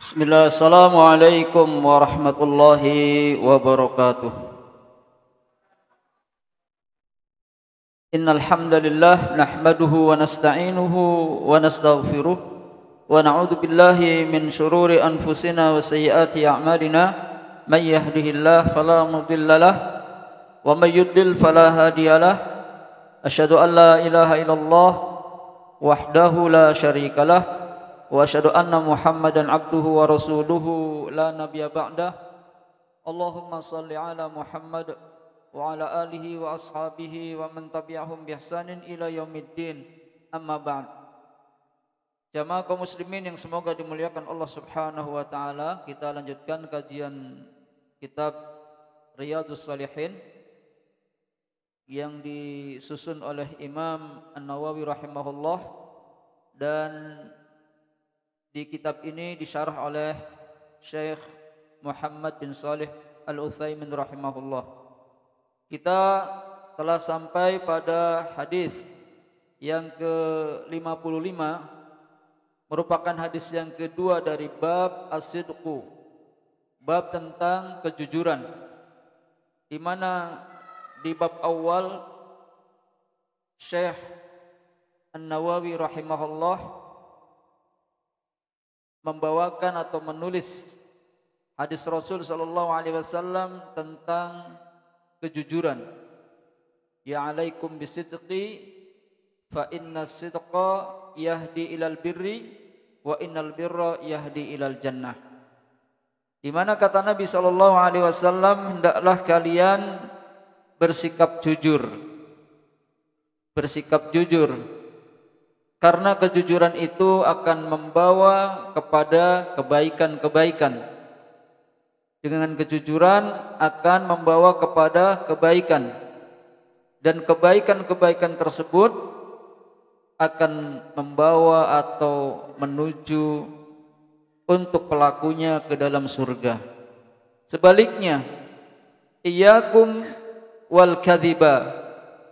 Bismillah, assalamualaikum warahmatullahi wabarakatuh. Innal hamdalillah nahmaduhu wa nasta'inuhu wa nastaghfiruh wa na'udzu billahi min shururi anfusina wa sayyiati a'malina. May yahdihillahu fala mudhillalah wa may yudlil fala hadiyalah. Asyhadu an la ilaha illallah wahdahu la syarikalah wa asyhadu anna Muhammadan abduhu wa rasuluhu la nabiyya ba'dah. Allahumma salli ala Muhammad wa ala alihi wa ashabihi wa man tabi'ahum bi ihsanin ila yaumiddin. Amma ba'd. Jamaah kaum muslimin yang semoga dimuliakan Allah Subhanahu wa taala, kita lanjutkan kajian kitab Riyadhus Shalihin yang disusun oleh Imam An-Nawawi rahimahullah, dan di kitab ini disyarah oleh Syekh Muhammad bin Shalih Al-Utsaimin rahimahullah. Kita telah sampai pada hadis yang ke-55, merupakan hadis yang kedua dari bab as-sidqu, bab tentang kejujuran, di mana di bab awal Syekh An-Nawawi rahimahullah membawakan atau menulis hadis Rasul sallallahu alaihi wasallam tentang kejujuran. Ya alaikum bisidqi fa inna sidqa yahdi ilal birri wa innal birra yahdi ilal jannah. Di mana kata Nabi sallallahu alaihi wasallam, hendaklah kalian bersikap jujur. Bersikap jujur. Karena kejujuran itu akan membawa kepada kebaikan-kebaikan. Dengan kejujuran akan membawa kepada kebaikan. Dan kebaikan-kebaikan tersebut akan membawa atau menuju untuk pelakunya ke dalam surga. Sebaliknya, iyyakum wal kadhiba,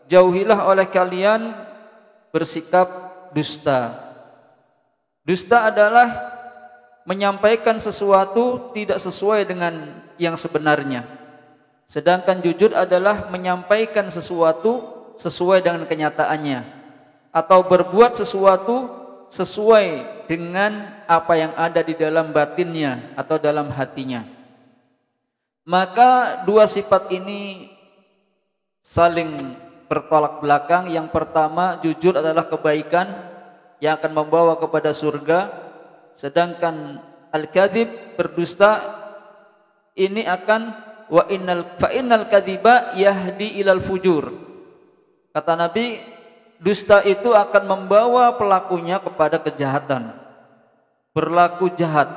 jauhilah oleh kalian bersikap dusta. Dusta adalah menyampaikan sesuatu tidak sesuai dengan yang sebenarnya. Sedangkan jujur adalah menyampaikan sesuatu sesuai dengan kenyataannya, atau berbuat sesuatu sesuai dengan apa yang ada di dalam batinnya atau dalam hatinya. Maka dua sifat ini saling bertolak belakang. Yang pertama, jujur adalah kebaikan yang akan membawa kepada surga, sedangkan al-kadzib, berdusta, ini akan fa innal kadziba yahdi ilal fujur. Kata Nabi, dusta itu akan membawa pelakunya kepada kejahatan, berlaku jahat.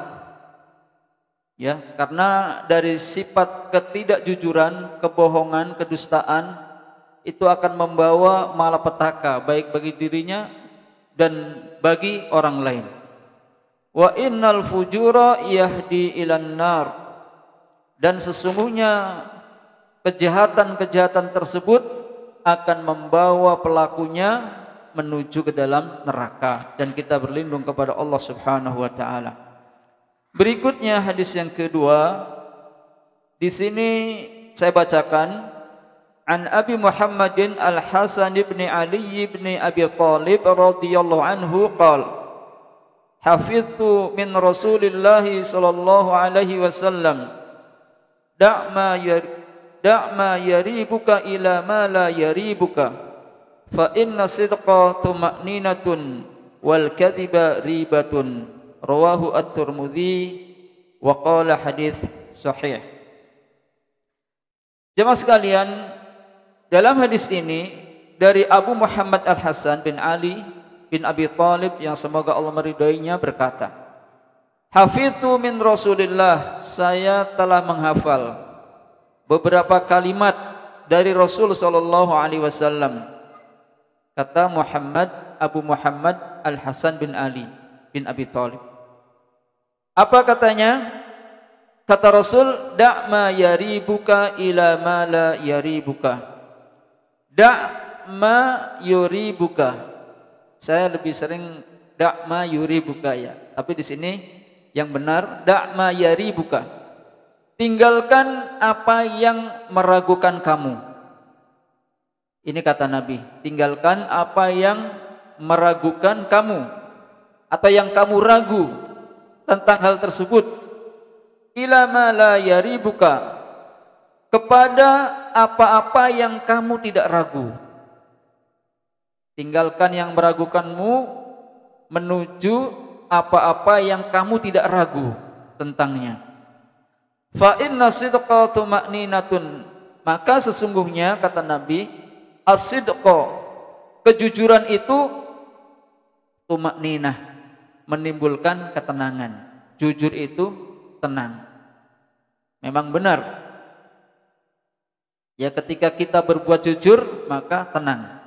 Ya, karena dari sifat ketidakjujuran, kebohongan, kedustaan itu akan membawa malapetaka baik bagi dirinya dan bagi orang lain. Wa innal fujura yahdi ilan nar, dan sesungguhnya kejahatan-kejahatan tersebut akan membawa pelakunya menuju ke dalam neraka, dan kita berlindung kepada Allah Subhanahu wa taala. Berikutnya hadis yang kedua. Di sini saya bacakan, an Abi Muhammadin Al-Hasan ibn Ali ibn Abi Talib radhiyallahu anhu qala, hafidhtu min Rasulillah sallallahu alaihi wasallam, da' ma yaribuka ila ma la yaribuka, fa inna sidqa tuma'ninatun wal kadhiba ribatun. Rawahu At-Tirmidzi wa qala hadits sahih. Jemaah sekalian, dalam hadis ini dari Abu Muhammad Al-Hasan bin Ali bin Abi Talib, yang semoga Allah meridainya, berkata, hafidhu min Rasulillah, saya telah menghafal beberapa kalimat dari Rasul sallallahu alaihi wasallam. Kata Abu Muhammad Al-Hasan bin Ali bin Abi Talib. Apa katanya? Kata Rasul, da' ma yaribuka ila ma la yaribuka. Da' ma yuribuka. Saya lebih sering da' ma yuribuka ya. Tapi di sini yang benar, da' ma yaribuka. Tinggalkan apa yang meragukan kamu. Ini kata Nabi, tinggalkan apa yang meragukan kamu atau yang kamu ragu tentang hal tersebut. Ila ma la yaribuka, kepada apa-apa yang kamu tidak ragu. Tinggalkan yang meragukanmu menuju apa-apa yang kamu tidak ragu tentangnya. Fa inna sidqa tuma'ninatun, maka sesungguhnya kata Nabi, as-sidqa, kejujuran itu tuma'ninah, menimbulkan ketenangan. Jujur itu tenang. Memang benar. Ya, ketika kita berbuat jujur maka tenang.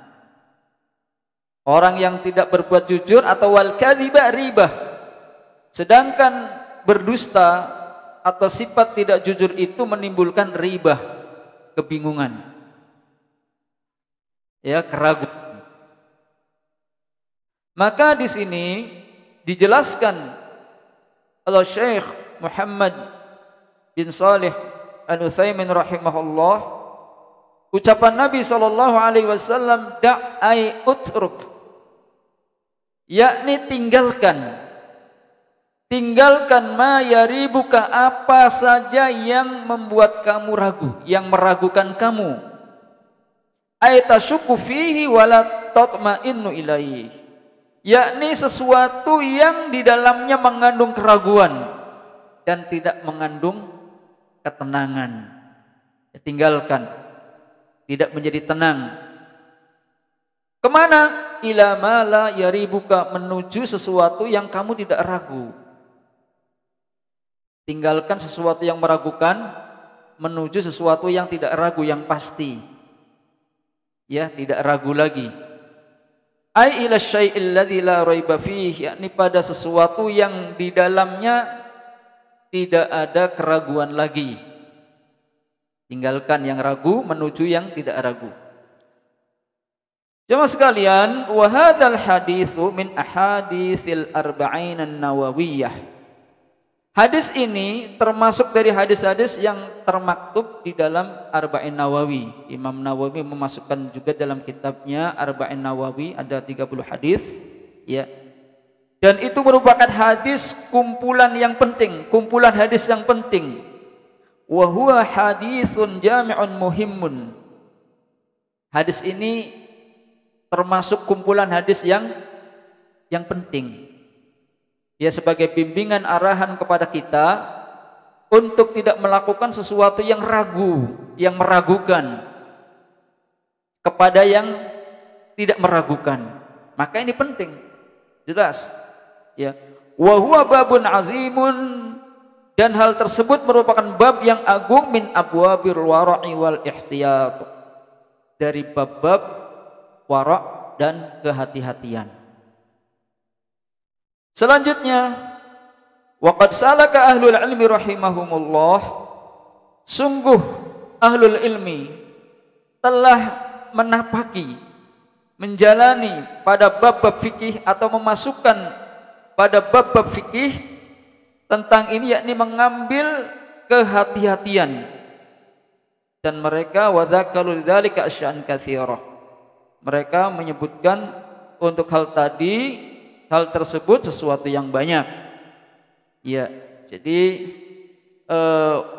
Orang yang tidak berbuat jujur atau wal kadhiba ribah, sedangkan berdusta atau sifat tidak jujur itu menimbulkan ribah, kebingungan, ya, keraguan. Maka di sini dijelaskan oleh Syekh Muhammad bin Shalih Al-Utsaimin rahimahullah, ucapan Nabi sallallahu alaihi wasallam, da'ai utruk, yakni tinggalkan ma yaribuka, apa saja yang membuat kamu ragu, yang meragukan kamu. Ay tasyukku fihi wala tatma'innu ilaihi, yakni sesuatu yang di dalamnya mengandung keraguan dan tidak mengandung ketenangan. Tinggalkan, tidak menjadi tenang. Kemana? Ila ma la yaribuka, menuju sesuatu yang kamu tidak ragu. Tinggalkan sesuatu yang meragukan, menuju sesuatu yang tidak ragu, yang pasti. Ya, tidak ragu lagi. Ai ila syai'il ladzi la raiba fihi, yakni pada sesuatu yang di dalamnya tidak ada keraguan lagi. Tinggalkan yang ragu, menuju yang tidak ragu. Jemaah sekalian, wa hadzal haditsu min ahaditsil arba'in an-nawawiyah. Hadis ini termasuk dari hadis-hadis yang termaktub di dalam Arba'in Nawawi. Imam Nawawi memasukkan juga dalam kitabnya Arba'in Nawawi, ada 30 hadis, ya. Dan itu merupakan hadis kumpulan yang penting, kumpulan hadis yang penting. Wa huwa haditsun jami'un muhimmun. Hadis ini termasuk kumpulan hadis yang penting. Ya, sebagai bimbingan arahan kepada kita untuk tidak melakukan sesuatu yang ragu, yang meragukan, kepada yang tidak meragukan. Maka ini penting. Jelas. Ya. Wa huwa babun azimun, dan hal tersebut merupakan bab yang agung min abwabil wara'i wal ihtiyat, dari bab-bab wara' dan kehati-hatian. Selanjutnya, waqad salaka ahlul ilmi rahimahumullah, sungguh ahlul ilmi telah menapaki, menjalani pada bab-bab fikih atau memasukkan pada bab-bab fikih tentang ini, yakni mengambil kehati-hatian. Dan mereka wadzakaru lidzalika asy'an katsira, mereka menyebutkan untuk hal tadi, hal tersebut sesuatu yang banyak. Ya, jadi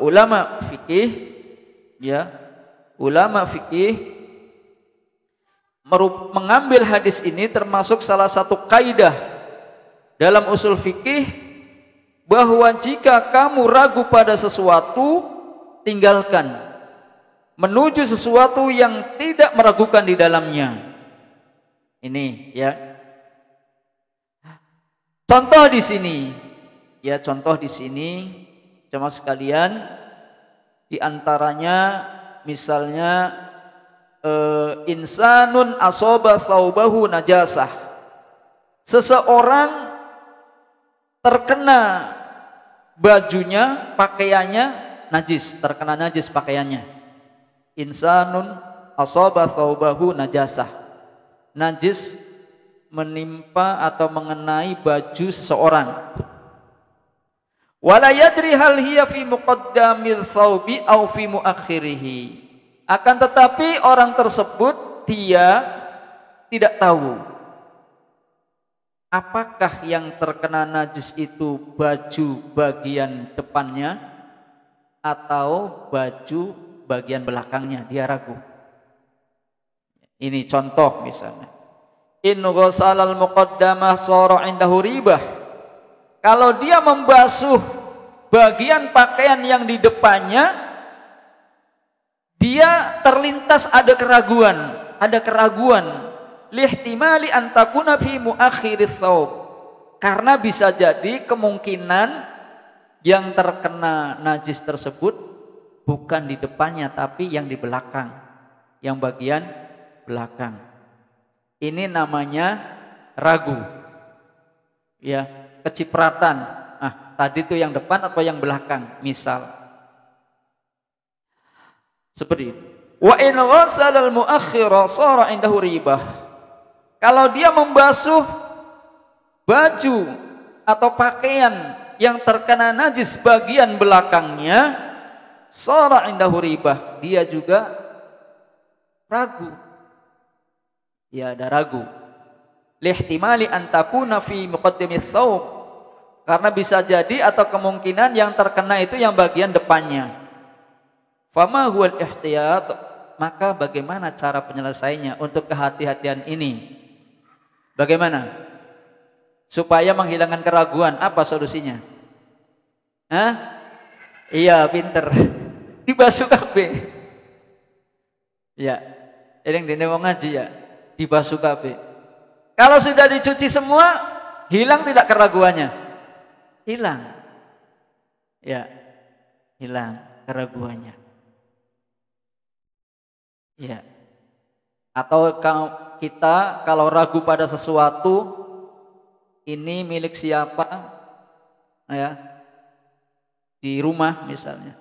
ulama fikih, ya, ulama fikih mengambil hadis ini termasuk salah satu kaidah dalam usul fikih, bahwa jika kamu ragu pada sesuatu, tinggalkan, menuju sesuatu yang tidak meragukan di dalamnya. Ini, ya. Contoh di sini, ya, contoh di sini, jemaah sekalian, di antaranya misalnya insanun asoba thawbahu najasah, seseorang terkena bajunya, pakaiannya najis, terkena najis pakaiannya. Insanun asaba thawbahu najasah, najis menimpa atau mengenai baju seseorang. Wala yadri hal hiya fi muqaddamil thawbi aw fi muakhirihi. Akan tetapi orang tersebut dia tidak tahu apakah yang terkena najis itu baju bagian depannya atau baju bagian belakangnya, dia ragu. Ini contoh misalnya. In ghasalal muqaddamah shara indahu ribah. Kalau dia membasuh bagian pakaian yang di depannya, dia terlintas ada keraguan lihtimali an takuna fi muakhirits thawb. Karena bisa jadi kemungkinan yang terkena najis tersebut bukan di depannya tapi yang di belakang, yang bagian belakang. Ini namanya ragu, ya, kecipratan. Tadi itu yang depan atau yang belakang, misal seperti itu. Wa in ghasala al-muakhkhira shara indahu ribah. Kalau dia membasuh baju atau pakaian yang terkena najis bagian belakangnya, shara indahu ribah, dia juga ragu. Ya, ada ragu. Lihtimali an takuna fi muqaddimis thawb. Karena bisa jadi atau kemungkinan yang terkena itu yang bagian depannya. Fama huwal ihtiyat, maka bagaimana cara penyelesaiannya untuk kehati-hatian ini? Bagaimana? Supaya menghilangkan keraguan, apa solusinya? Iya, pinter. Dibasuh kabeh. Ya, ini dene wong ngaji ya, dibasuh kabeh. Kalau sudah dicuci semua, hilang tidak keraguannya? Hilang. Ya, hilang keraguannya. Ya. Atau kita kalau ragu pada sesuatu, ini milik siapa? Ya. Di rumah misalnya.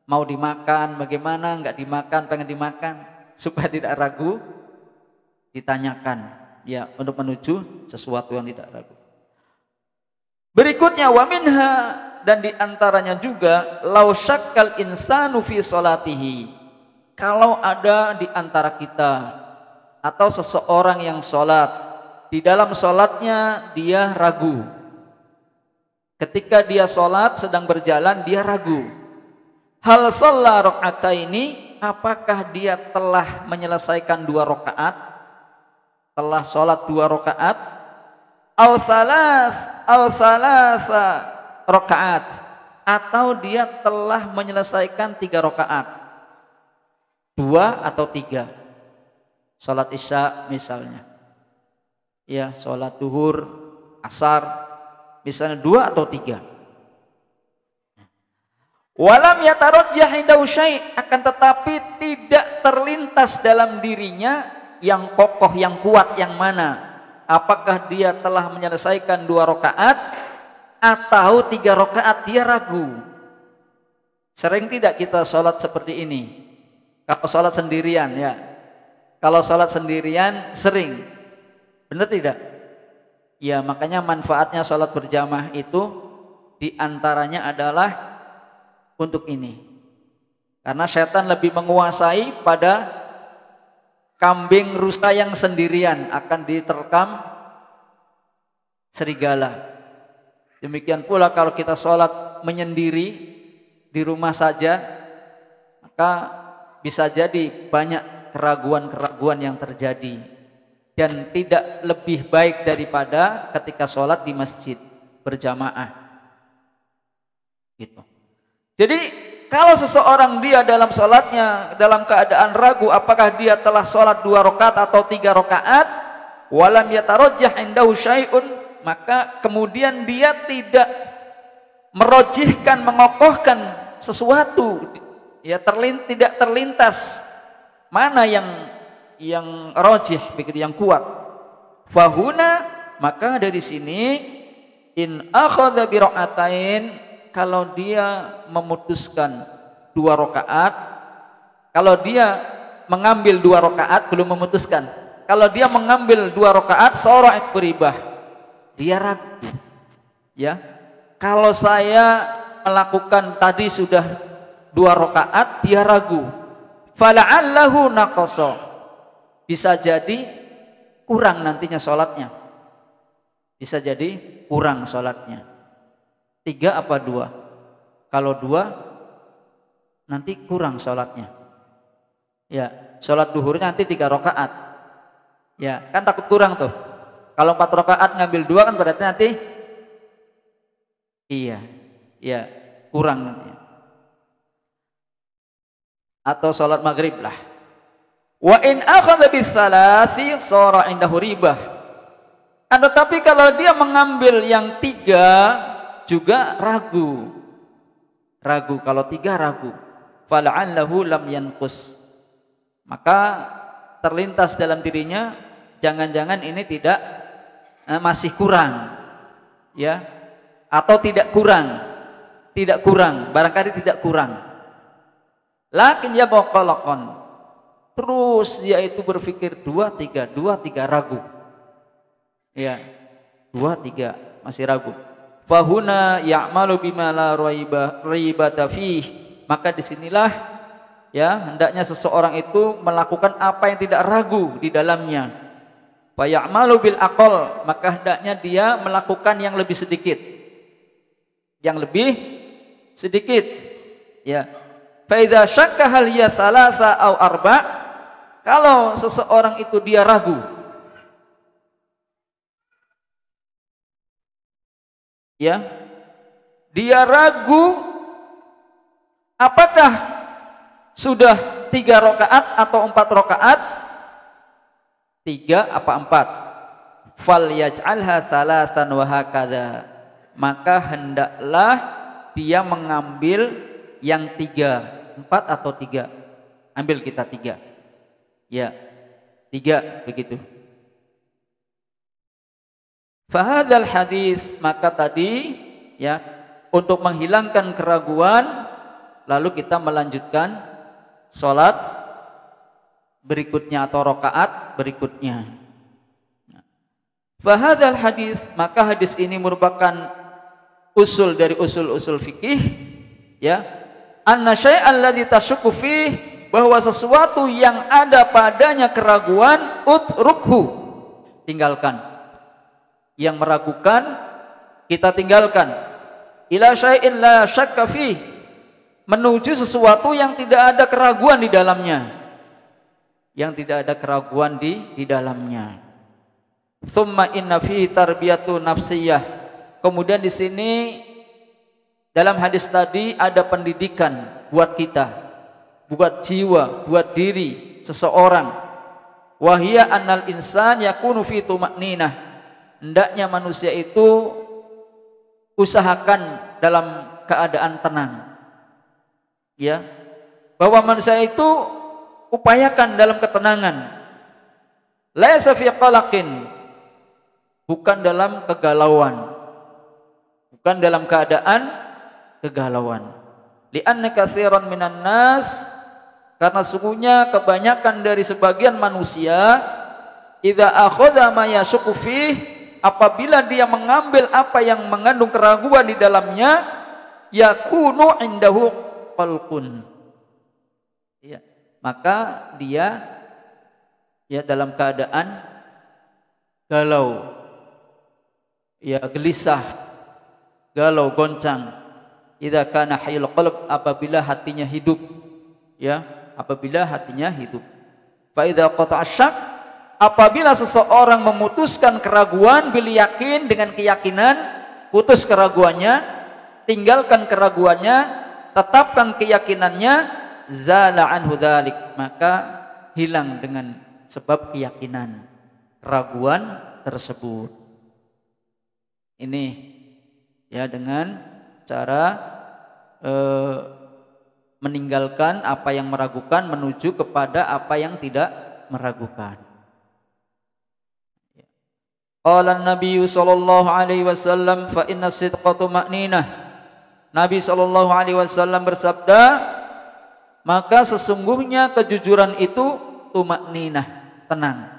Mau dimakan, bagaimana, enggak dimakan, pengen dimakan, supaya tidak ragu, ditanyakan, ya, untuk menuju sesuatu yang tidak ragu. Berikutnya wa minha, dan diantaranya juga lau syakkal insanu fi sholatihi. Kalau ada di antara kita atau seseorang yang sholat, di dalam sholatnya dia ragu. Ketika dia sholat sedang berjalan dia ragu. Hal shalla rakaataini, apakah dia telah menyelesaikan 2 rakaat? Telah sholat 2 rakaat? Au salasa rakaat, atau dia telah menyelesaikan 3 rakaat, 2 atau 3. Sholat isya misalnya, ya, sholat duhur, asar, misalnya 2 atau 3. Walam yatarajjah indahu syai', akan tetapi tidak terlintas dalam dirinya yang kokoh, yang kuat, yang mana? Apakah dia telah menyelesaikan 2 rakaat atau 3 rakaat, dia ragu. Sering tidak kita sholat seperti ini? Kalau sholat sendirian, ya. Kalau sholat sendirian sering, benar tidak? Ya, makanya manfaatnya sholat berjamaah itu diantaranya adalah untuk ini. Karena setan lebih menguasai pada kambing rusa yang sendirian, akan diterkam serigala. Demikian pula kalau kita sholat menyendiri di rumah saja, maka bisa jadi banyak keraguan-keraguan yang terjadi, dan tidak lebih baik daripada ketika sholat di masjid berjamaah. Gitu. Jadi kalau seseorang dia dalam sholatnya dalam keadaan ragu apakah dia telah sholat 2 rakaat atau 3 rakaat, walam yatarajjah indahu syai'un, maka kemudian dia tidak merojihkan, mengokohkan sesuatu, ya, tidak terlintas mana yang rojih, begitu, yang kuat. Fahuna, maka dari sini in akhadha bi rakaatain, kalau dia memutuskan 2 rakaat, kalau dia mengambil 2 rakaat, belum memutuskan, kalau dia mengambil 2 rakaat, shara beribah, dia ragu, ya. Kalau saya melakukan tadi sudah 2 rakaat, dia ragu, fala'allahu naqasa, bisa jadi kurang nantinya sholatnya, bisa jadi kurang sholatnya. 3 apa 2? Kalau 2 nanti kurang sholatnya. Ya, sholat duhurnya nanti 3 rakaat. Ya, kan takut kurang tuh. Kalau 4 rakaat ngambil 2 kan berarti nanti iya, kurang nanti. Atau sholat maghrib lah. Wa in akhadha bis-salasi shara indahu ribah. Tetapi kalau dia mengambil yang 3 juga ragu. Kalau 3 ragu. Fala'allahu lam yanqus. Maka terlintas dalam dirinya, jangan-jangan ini tidak masih kurang, ya, atau tidak kurang, barangkali tidak kurang. Lakin ya baqalaqan, terus dia itu berpikir 2, 3 ragu, ya, 2, 3 masih ragu. Fahuna ya'malu bima la raibata fih, maka disinilah, ya, hendaknya seseorang itu melakukan apa yang tidak ragu di dalamnya. Fa ya'malu bil aqal, maka hendaknya dia melakukan yang lebih sedikit. Ya. Fa idza syakka hal ya salasa au arba, kalau seseorang itu dia ragu, ya, dia ragu apakah sudah 3 rakaat atau 4 rakaat, 3 apa 4, fal yaj'alha thalathan wa hakadha, maka hendaklah dia mengambil yang 3, 4 atau 3, ambil kita 3, ya, 3 begitu. Fahadzal hadis, maka tadi, ya, untuk menghilangkan keraguan, lalu kita melanjutkan sholat berikutnya atau rakaat berikutnya. Fahadzal hadis, maka hadis ini merupakan usul dari usul-usul fikih, ya, anna syai'an ladzi tasyukku fih, bahwa sesuatu yang ada padanya keraguan, utrukhu, tinggalkan. Yang meragukan kita tinggalkan. Ila syai'in la syakka fih, menuju sesuatu yang tidak ada keraguan di dalamnya, di dalamnya. Tsumma inna fihi tarbiyatu nafsiyah, kemudian di sini dalam hadis tadi ada pendidikan buat kita, buat jiwa, buat diri seseorang. Wahia annal insan yakunu fi tuma'ninah, hendaknya manusia itu usahakan dalam keadaan tenang, ya, bahwa manusia itu upayakan dalam ketenangan, laisa fi qalaqin, bukan dalam kegalauan, bukan dalam keadaan kegalauan. Li'anna katsiran minan nas, karena sungguhnya kebanyakan dari sebagian manusia, idza akhadha ma yashukku fih, apabila dia mengambil apa yang mengandung keraguan di dalamnya, yakunu indahu qalqun, ya, maka dia, ya, dalam keadaan galau, ya, gelisah, galau, goncang. Idza kana hayyul qalb, apabila hatinya hidup, ya, apabila hatinya hidup. Fa idza qata'a syak, apabila seseorang memutuskan keraguan bil yakin, dengan keyakinan, putus keraguannya, tinggalkan keraguannya, tetapkan keyakinannya, zala anhu dzalik, maka hilang dengan sebab keyakinan keraguan tersebut. Ini, ya, dengan cara meninggalkan apa yang meragukan menuju kepada apa yang tidak meragukan. Qala an-nabiy sallallahu alaihi wasallam fa inna sidqa tuma'ninah. Nabi sallallahu alaihi wasallam bersabda, maka sesungguhnya kejujuran itu tuma'ninah, tenang.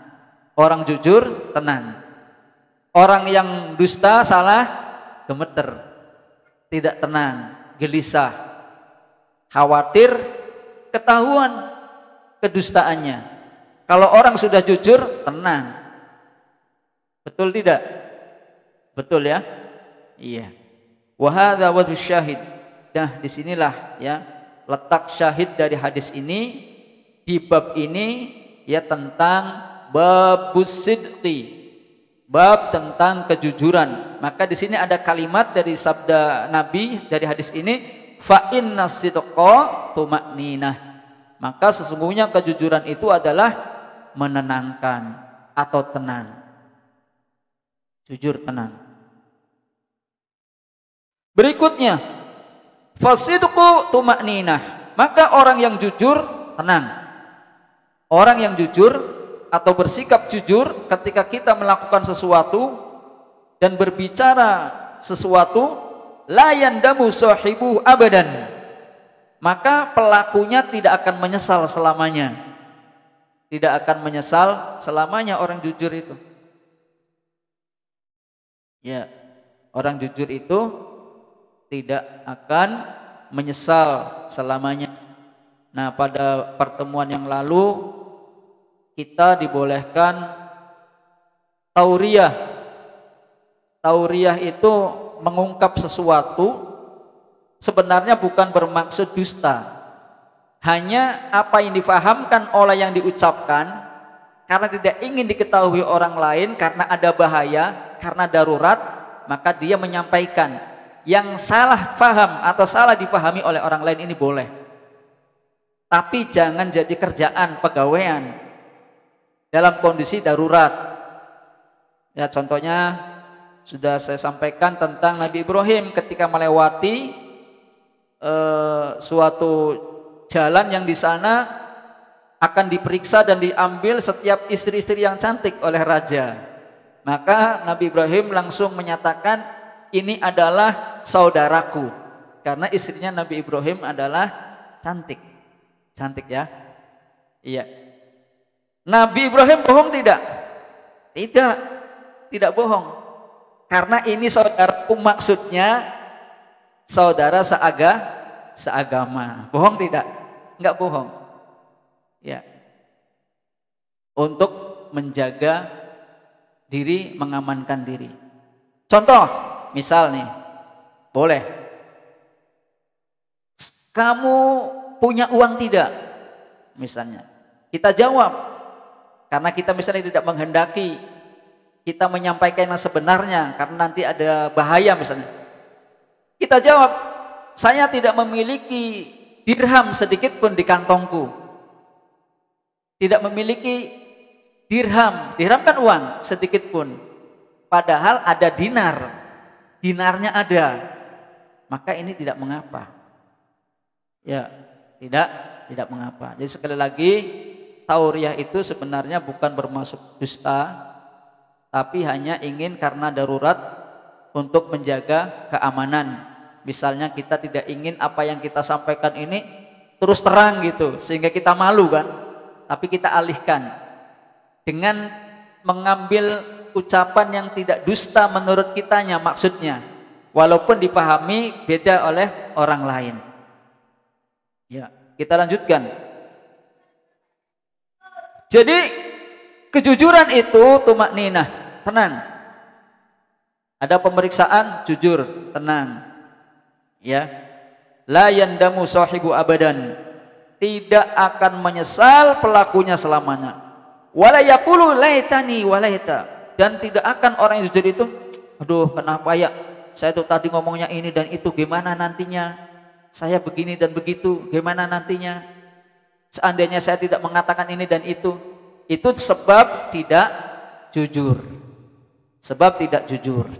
Orang jujur tenang. Orang yang dusta, salah, gemeter. tidak tenang, gelisah, khawatir ketahuan kedustaannya. Kalau orang sudah jujur, tenang. Betul tidak? Betul ya? Iya. Wa hadza wajhus syahid. Nah, disinilah ya letak syahid dari hadis ini di bab ini ya tentang babus sidqi, bab tentang kejujuran. Maka di sini ada kalimat dari sabda Nabi dari hadis ini, fa innas sidqa tuma'ninah. Maka sesungguhnya kejujuran itu adalah menenangkan atau tenang. Jujur, tenang. Berikutnya, fasidqu tuma'ninah. Maka orang yang jujur tenang. Orang yang jujur atau bersikap jujur ketika kita melakukan sesuatu dan berbicara sesuatu, la yandamu sahibu abadan. Maka pelakunya tidak akan menyesal selamanya. Tidak akan menyesal selamanya orang jujur itu. Ya, orang jujur itu tidak akan menyesal selamanya. Nah, pada pertemuan yang lalu kita dibolehkan tauriyah. Tauriyah itu mengungkap sesuatu sebenarnya bukan bermaksud dusta. Hanya apa yang difahamkan oleh yang diucapkan karena tidak ingin diketahui orang lain karena ada bahaya, karena darurat, maka dia menyampaikan. Yang salah faham atau salah dipahami oleh orang lain ini boleh. Tapi jangan jadi kerjaan pegawaian dalam kondisi darurat. Ya, contohnya sudah saya sampaikan tentang Nabi Ibrahim ketika melewati suatu jalan yang di sana akan diperiksa dan diambil setiap istri-istri yang cantik oleh raja. Maka Nabi Ibrahim langsung menyatakan, ini adalah saudaraku. Karena istrinya Nabi Ibrahim adalah cantik. Cantik ya? Iya. Nabi Ibrahim bohong tidak? Tidak. Tidak bohong. Karena ini saudaraku, maksudnya saudara seagama. Bohong tidak? Enggak bohong. Ya. Untuk menjaga diri, mengamankan diri. Contoh, misal nih, boleh. Kamu punya uang tidak? Misalnya. Kita jawab. Karena kita misalnya tidak menghendaki kita menyampaikan yang sebenarnya karena nanti ada bahaya misalnya. Kita jawab, saya tidak memiliki dirham sedikit pun di kantongku. Tidak memiliki dirham. Dirham kan uang, sedikit pun. Padahal ada dinar. Dinarnya ada. Maka ini tidak mengapa. Ya, tidak mengapa. Jadi sekali lagi, tauriyah itu sebenarnya bukan bermaksud dusta, tapi hanya ingin karena darurat untuk menjaga keamanan. Misalnya kita tidak ingin apa yang kita sampaikan ini terus terang gitu, sehingga kita malu kan. Tapi kita alihkan dengan mengambil ucapan yang tidak dusta menurut kitanya maksudnya, walaupun dipahami beda oleh orang lain. Ya, kita lanjutkan. Jadi kejujuran itu tumakninah, tenang. Ada pemeriksaan, jujur, tenang. Ya. La yandamu sahibu abadan. Tidak akan menyesal pelakunya selamanya. Wala yaqulu laitani walaita. Dan tidak akan orang yang jujur itu, aduh kenapa ya saya tuh tadi ngomongnya ini dan itu, gimana nantinya? Saya begini dan begitu, gimana nantinya? Seandainya saya tidak mengatakan ini dan itu sebab tidak jujur. Sebab tidak jujur.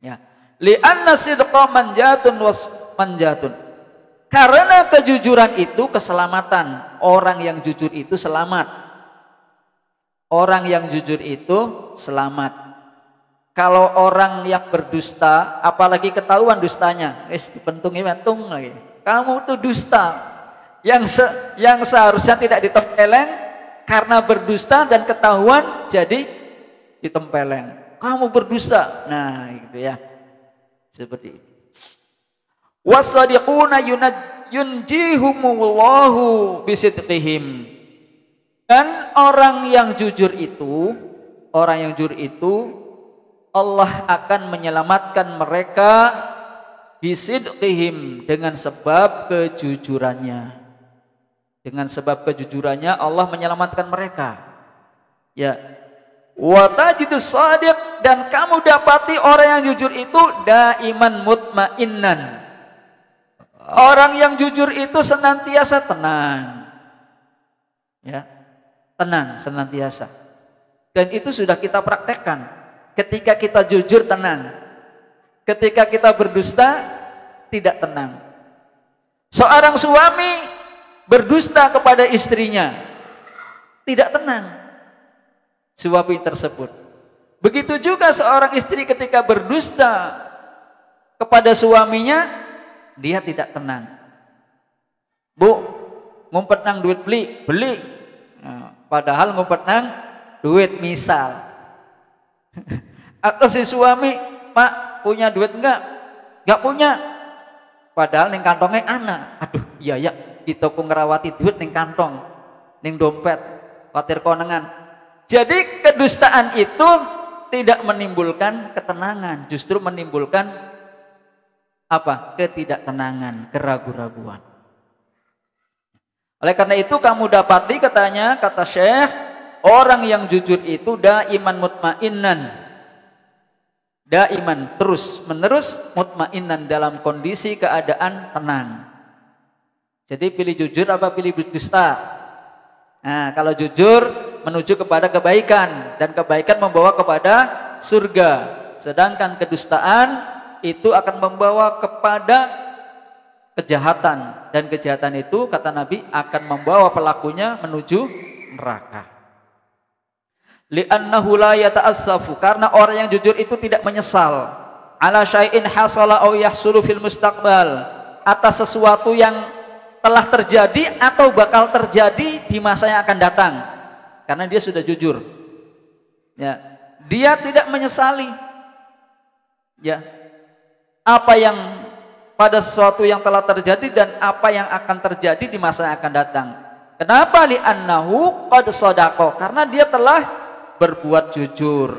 Ya. Li'anna sidqa manjatun was manjatun. Karena kejujuran itu keselamatan. Orang yang jujur itu selamat. Orang yang jujur itu selamat. Kalau orang yang berdusta, apalagi ketahuan dustanya, dipentung lagi. Kamu tuh dusta. Yang seharusnya tidak ditempeleng, karena berdusta dan ketahuan jadi ditempeleng. Kamu berdusta. Nah, gitu ya. Seperti itu. Was-shadiquna yunjihumullahu bisidqihim. Dan orang yang jujur itu Allah akan menyelamatkan mereka bisidqihim, dengan sebab kejujurannya. Dengan sebab kejujurannya Allah menyelamatkan mereka. Ya. Wa tajidus shadiq, dan kamu dapati orang yang jujur itu daiman mutmainnan. Orang yang jujur itu senantiasa tenang. Ya. Tenang senantiasa. Dan itu sudah kita praktekkan. Ketika kita jujur tenang. Ketika kita berdusta tidak tenang. Seorang suami berdusta kepada istrinya tidak tenang suami tersebut. Begitu juga seorang istri ketika berdusta kepada suaminya, dia tidak tenang. Bu, ngumpet nang duit beli. Nah, padahal ngumpet nang duit misal. Atau si suami, Pak, punya duit enggak? Enggak punya. Padahal ning kantongnya anak. Aduh, iya kita ku ngerawati duit ning kantong, ning dompet, khawatir konengan. Jadi kedustaan itu tidak menimbulkan ketenangan, justru menimbulkan apa? Ketidaktenangan, keraguan-raguan. Oleh karena itu kamu dapati katanya, kata Syekh, orang yang jujur itu daiman mutmainnan. Daiman, terus menerus, mutmainnan, dalam kondisi keadaan tenang. Jadi pilih jujur apa pilih dusta? Nah, kalau jujur menuju kepada kebaikan, dan kebaikan membawa kepada surga. Sedangkan kedustaan itu akan membawa kepada kejahatan, dan kejahatan itu kata Nabi akan membawa pelakunya menuju neraka. Li'annahu la yata'assafu, karena orang yang jujur itu tidak menyesal ala syai'in hasala aw yahsulu fil mustaqbal, atas sesuatu yang telah terjadi atau bakal terjadi di masa yang akan datang, karena dia sudah jujur. Ya, dia tidak menyesali. Ya, apa yang pada sesuatu yang telah terjadi dan apa yang akan terjadi di masa yang akan datang. Kenapa? Li'annahu qad shadaqa, karena dia telah berbuat jujur.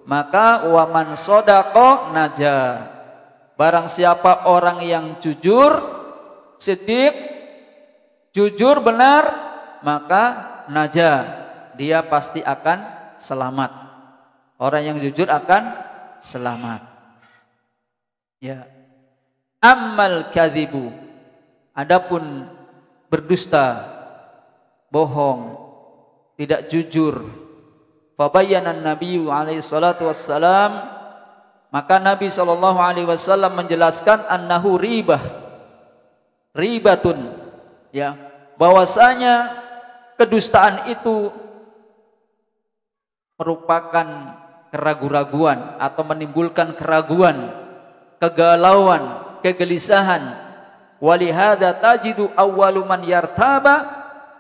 Maka waman shadaqa naja, barang siapa orang yang jujur, siddiq, jujur benar, maka naja, dia pasti akan selamat. Orang yang jujur akan selamat. Ya. Ammal kadhibu, adapun berdusta, bohong, tidak jujur, fabayyana Nabi alaihi salatu wassalam, maka Nabi sallallahu alaihi wasallam menjelaskan annahu ribatun, ya, bahwasanya kedustaan itu merupakan keraguan-raguan atau menimbulkan keraguan, kegalauan, kegelisahan. Walihada tajidu awwalu man yartaba,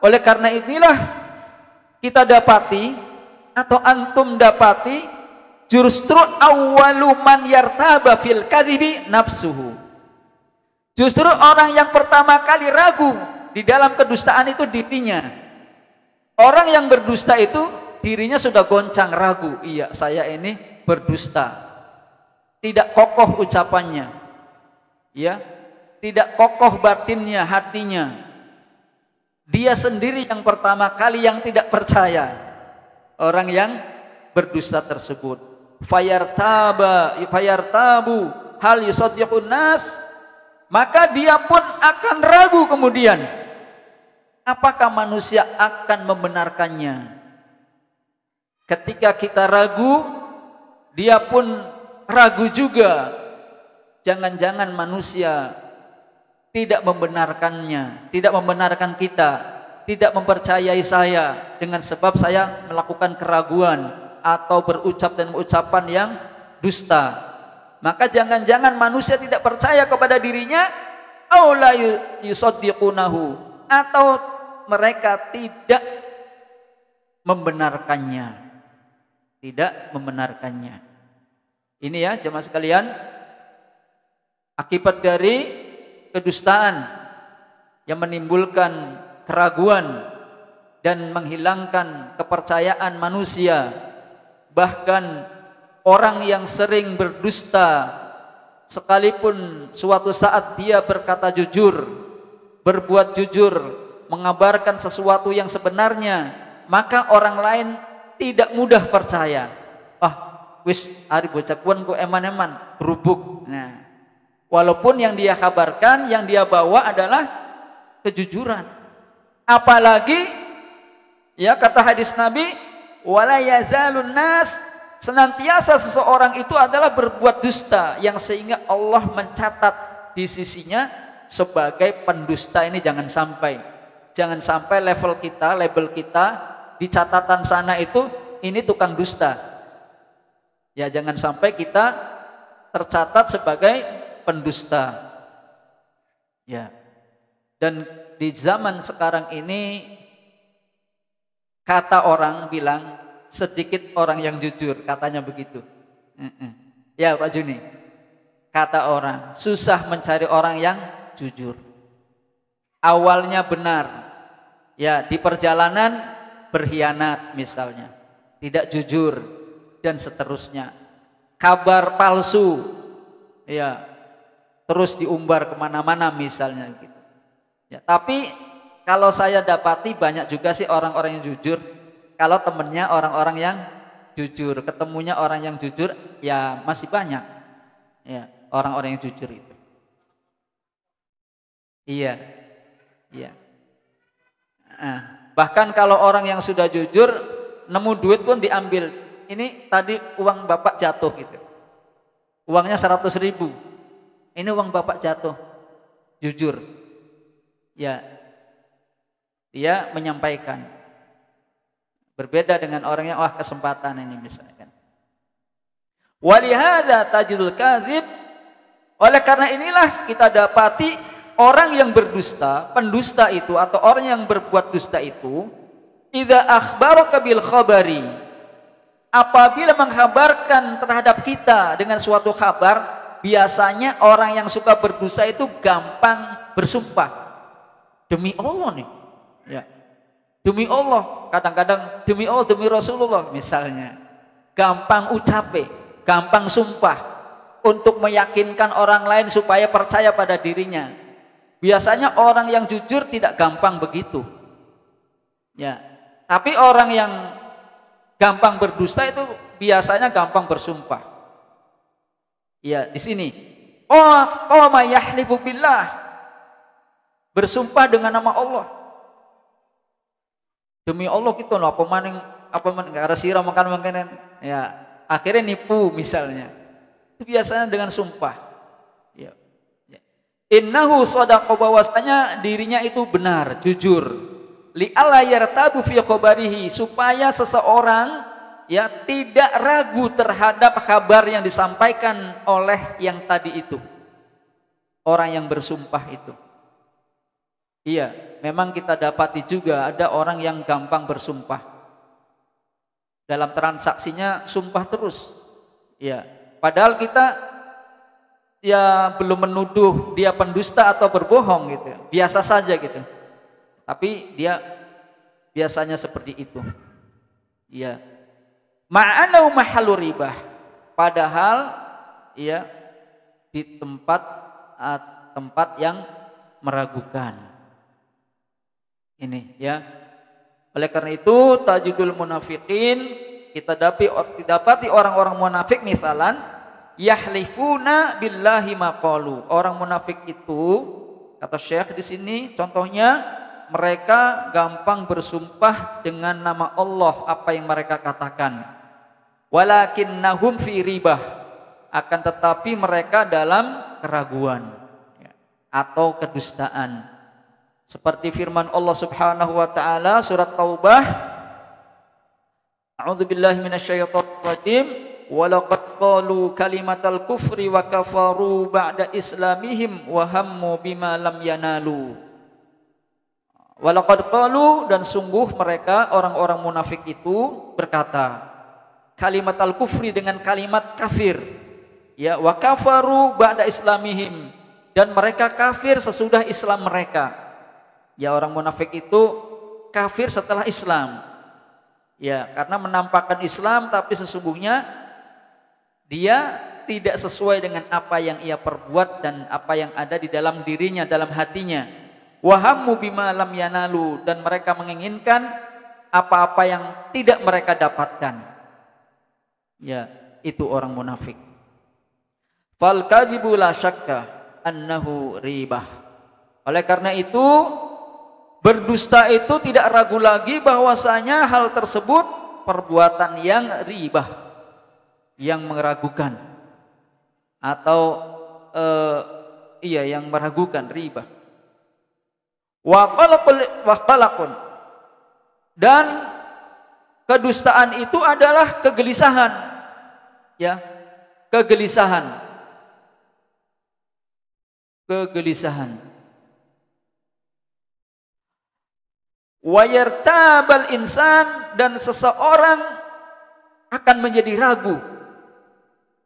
oleh karena inilah kita dapati atau antum dapati justru awwalu man yartaba fil kadhibi nafsuhu. Justru orang yang pertama kali ragu di dalam kedustaan itu dirinya. Orang yang berdusta itu dirinya sudah goncang, ragu. Iya, saya ini berdusta. Tidak kokoh ucapannya. Ya, tidak kokoh batinnya, hatinya. Dia sendiri yang pertama kali yang tidak percaya. Orang yang berdusta tersebut. Fayartabu hal yusaddiqun nas, maka dia pun akan ragu kemudian. Apakah manusia akan membenarkannya? Ketika kita ragu, dia pun ragu juga. Jangan-jangan manusia tidak membenarkannya, tidak membenarkan kita, tidak mempercayai saya dengan sebab saya melakukan keraguan atau berucap dan ucapan yang dusta. Maka jangan-jangan manusia tidak percaya kepada dirinya, aw la yusaddiqunahu, atau mereka tidak membenarkannya. Tidak membenarkannya. Ini ya jemaah sekalian, akibat dari kedustaan yang menimbulkan keraguan dan menghilangkan kepercayaan manusia. Bahkan orang yang sering berdusta, sekalipun suatu saat dia berkata jujur, berbuat jujur, mengabarkan sesuatu yang sebenarnya, maka orang lain tidak mudah percaya. Wis ari bocah kuan ku eman-eman berubuk. Nah, walaupun yang dia kabarkan, yang dia bawa adalah kejujuran. Apalagi ya kata hadis Nabi, wala yazalun nas, senantiasa seseorang itu adalah berbuat dusta, yang sehingga Allah mencatat di sisinya sebagai pendusta. Ini jangan sampai label kita di catatan sana itu ini tukang dusta. Ya, jangan sampai kita tercatat sebagai pendusta. Ya. Dan di zaman sekarang ini kata orang bilang sedikit orang yang jujur, katanya begitu. Ya Pak Juni, kata orang susah mencari orang yang jujur. Awalnya benar, ya di perjalanan berkhianat misalnya, tidak jujur dan seterusnya. Kabar palsu, ya terus diumbar kemana-mana misalnya gitu. Ya, tapi kalau saya dapati banyak juga sih orang-orang yang jujur. Kalau temennya orang-orang yang jujur, ketemunya orang yang jujur, ya masih banyak. Ya, orang-orang yang jujur itu. Iya, iya. Bahkan kalau orang yang sudah jujur, nemu duit pun diambil. Ini tadi uang bapak jatuh gitu. Uangnya 100.000. Ini uang bapak jatuh. Jujur. Ya, dia menyampaikan. Berbeda dengan orang yang kesempatan ini misalkan. Walihada tajidul kadzib. Oleh karena inilah kita dapati orang yang berdusta, pendusta itu atau orang yang berbuat dusta itu, idza akhbaraka bil khabari, apabila menghabarkan terhadap kita dengan suatu kabar, biasanya orang yang suka berdusta itu gampang bersumpah. Demi Allah nih. Ya. Demi Allah, kadang-kadang demi Allah, demi Rasulullah misalnya. Gampang ucape, gampang sumpah untuk meyakinkan orang lain supaya percaya pada dirinya. Biasanya orang yang jujur tidak gampang begitu. Ya. Tapi orang yang gampang berdusta itu biasanya gampang bersumpah. Ya, di sini. Oh ma yahlifu billah. Bersumpah dengan nama Allah. Demi Allah gitu loh, apa maning enggak resira makan makanan. Ya, akhirnya nipu misalnya. Itu biasanya dengan sumpah. Ya. Innahu shadaqa, bahwasanya dirinya itu benar, jujur. Li alla yartabu fi khabarihi, supaya seseorang ya tidak ragu terhadap kabar yang disampaikan oleh yang tadi itu. Orang yang bersumpah itu. Iya, memang kita dapati juga ada orang yang gampang bersumpah. Dalam transaksinya sumpah terus. Ya, padahal kita ya belum menuduh dia pendusta atau berbohong gitu. Biasa saja gitu. Tapi dia biasanya seperti itu. Ya. Ma'anau mahalu ribah. Padahal ya di tempat yang meragukan. Ini ya. Oleh karena itu tajidul munafiqin, kita dapati orang-orang munafik misalan yahlifuna billahi maqalu. Orang munafik itu kata Syekh di sini contohnya mereka gampang bersumpah dengan nama Allah apa yang mereka katakan. Walakinnahum fi ribah, akan tetapi mereka dalam keraguan ya, atau kedustaan. Seperti firman Allah Subhanahu wa taala surat Taubah, A'udzubillahi minasyaitonir rajim, wa laqad qalu kalimatal kufri wa kafaru ba'da islamihim wa hammu bima lam yanalu. Wa laqad qalu, dan sungguh mereka orang-orang munafik itu berkata kalimatal kufri, dengan kalimat kafir. Ya, wa kafaru ba'da islamihim, dan mereka kafir sesudah Islam mereka. Ya, orang munafik itu kafir setelah Islam. Ya, karena menampakkan Islam tapi sesungguhnya dia tidak sesuai dengan apa yang ia perbuat dan apa yang ada di dalam dirinya, dalam hatinya. Wahammu bima lam yanalu, dan mereka menginginkan apa-apa yang tidak mereka dapatkan. Ya, itu orang munafik. Fal kadhibu la syakka annahu ribah. Oleh karena itu, berdusta itu tidak ragu lagi bahwasanya hal tersebut perbuatan yang ribah, yang meragukan, atau yang meragukan, ribah. Wa qalaqun, dan kedustaan itu adalah kegelisahan, ya, kegelisahan. Wa yartabal insan, dan seseorang akan menjadi ragu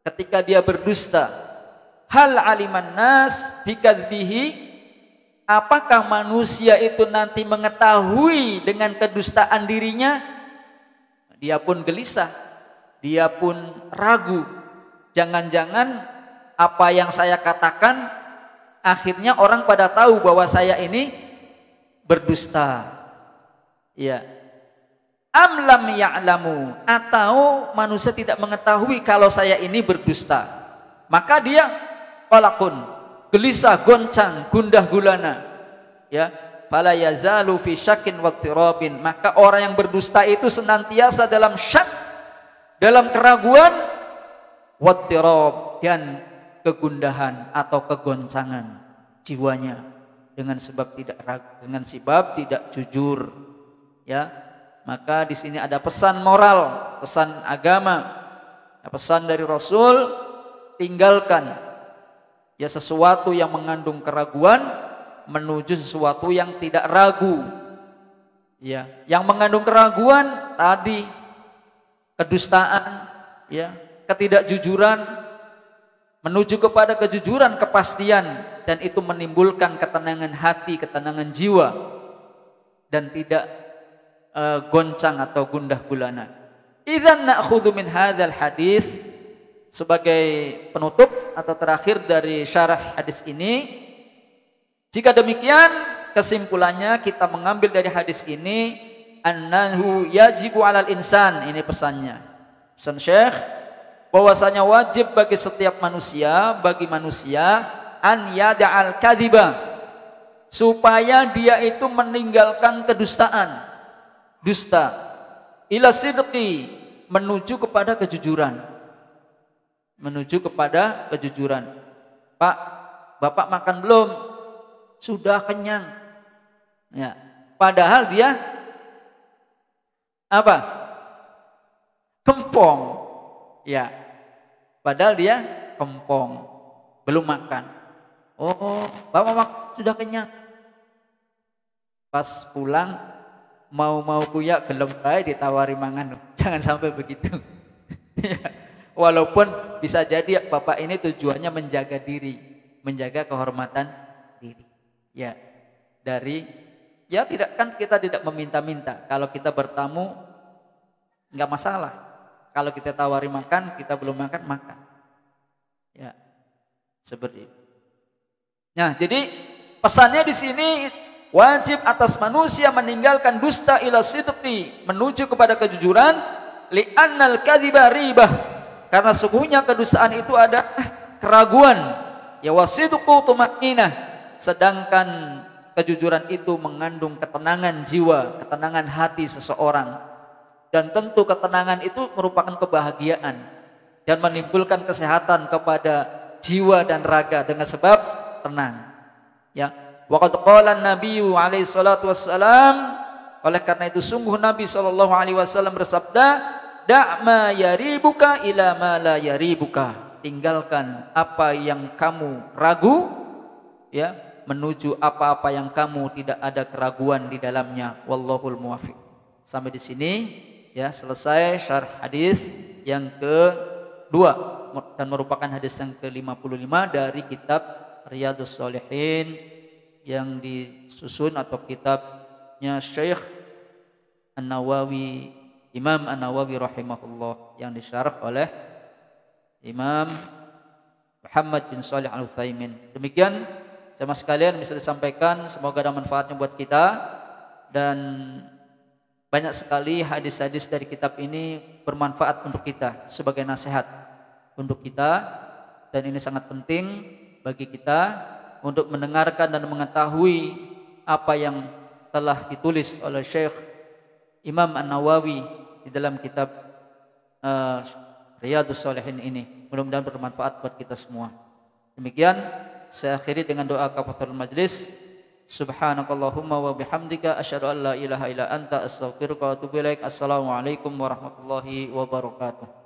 ketika dia berdusta. Hal aliman nas bikadzbihi, apakah manusia itu nanti mengetahui dengan kedustaan dirinya? Dia pun gelisah, dia pun ragu. Jangan-jangan apa yang saya katakan akhirnya orang pada tahu bahwa saya ini berdusta. Ya. Am lam ya'lamu, atau manusia tidak mengetahui kalau saya ini berdusta. Maka dia qalaqun, gelisah, goncang, gundah gulana. Ya, fala yazalu fi syakkin wa tirabin, maka orang yang berdusta itu senantiasa dalam syak, dalam keraguan, wa tirab, dan kegundahan atau kegoncangan jiwanya dengan sebab tidak jujur. Ya, maka di sini ada pesan moral, pesan agama, pesan dari Rasul, tinggalkan ya sesuatu yang mengandung keraguan menuju sesuatu yang tidak ragu. Ya, yang mengandung keraguan tadi kedustaan, ya, ketidakjujuran, menuju kepada kejujuran, kepastian, dan itu menimbulkan ketenangan hati, ketenangan jiwa, dan tidak goncang atau gundah gulana. Idzan na'khudhu min hadzal hadis, sebagai penutup atau terakhir dari syarah hadis ini, jika demikian kesimpulannya kita mengambil dari hadis ini annahu yajibu 'alal insan, ini pesannya, pesan Syekh, bahwasanya wajib bagi setiap manusia, bagi manusia, an yada'al kadhiba, supaya dia itu meninggalkan kedustaan, dusta, ila sidqi, menuju kepada kejujuran, menuju kepada kejujuran. Pak, Bapak makan belum? Sudah, kenyang. Ya, padahal dia apa? Kempong. Ya, padahal dia kempong, belum makan. Oh, Bapak sudah kenyang. Pas pulang mau kuyak gelem bae ditawari mangan. Jangan sampai begitu. Walaupun bisa jadi Bapak ini tujuannya menjaga diri, menjaga kehormatan diri. Ya, kita tidak meminta-minta. Kalau kita bertamu enggak masalah. Kalau kita tawari makan, kita belum makan. Ya, seperti itu. Nah, jadi pesannya di sini, wajib atas manusia meninggalkan dusta ila sidqi, menuju kepada kejujuran, li'annal kadhiba ribah, karena sungguhnya kedustaan itu ada keraguan. Ya, wasidqu tumaninah, sedangkan kejujuran itu mengandung ketenangan jiwa, ketenangan hati seseorang. Dan tentu ketenangan itu merupakan kebahagiaan dan menimbulkan kesehatan kepada jiwa dan raga dengan sebab tenang. Ya, waqad qala an-nabiy alaihi salatu wassalam, oleh karena itu sungguh Nabi sallallahu alaihi wasallam bersabda, da' ma yaribuka ila ma la yaribuka, tinggalkan apa yang kamu ragu, ya, menuju apa-apa yang kamu tidak ada keraguan di dalamnya. Wallahul muwaffiq. Sampai di sini ya, selesai syarh hadis yang kedua dan merupakan hadis yang ke-55 dari kitab Riyadhus Shalihin yang disusun atau kitabnya Syekh An-Nawawi, Imam An-Nawawi rahimahullah, yang disyarah oleh Imam Muhammad bin Shalih Al-Utsaimin. Demikian jemaah sekalian bisa disampaikan, semoga ada manfaatnya buat kita, dan banyak sekali hadis-hadis dari kitab ini bermanfaat untuk kita sebagai nasihat untuk kita, dan ini sangat penting bagi kita untuk mendengarkan dan mengetahui apa yang telah ditulis oleh Syekh Imam An-Nawawi di dalam kitab Riyadhus Shalihin ini. Mudah-mudahan bermanfaat buat kita semua. Demikian saya akhiri dengan doa kafaratul majlis. Subhanakallahumma wa bihamdika asyhadu an la ilaha illa anta astaghfiruka wa atubu ilaik. Assalamualaikum warahmatullahi wabarakatuh.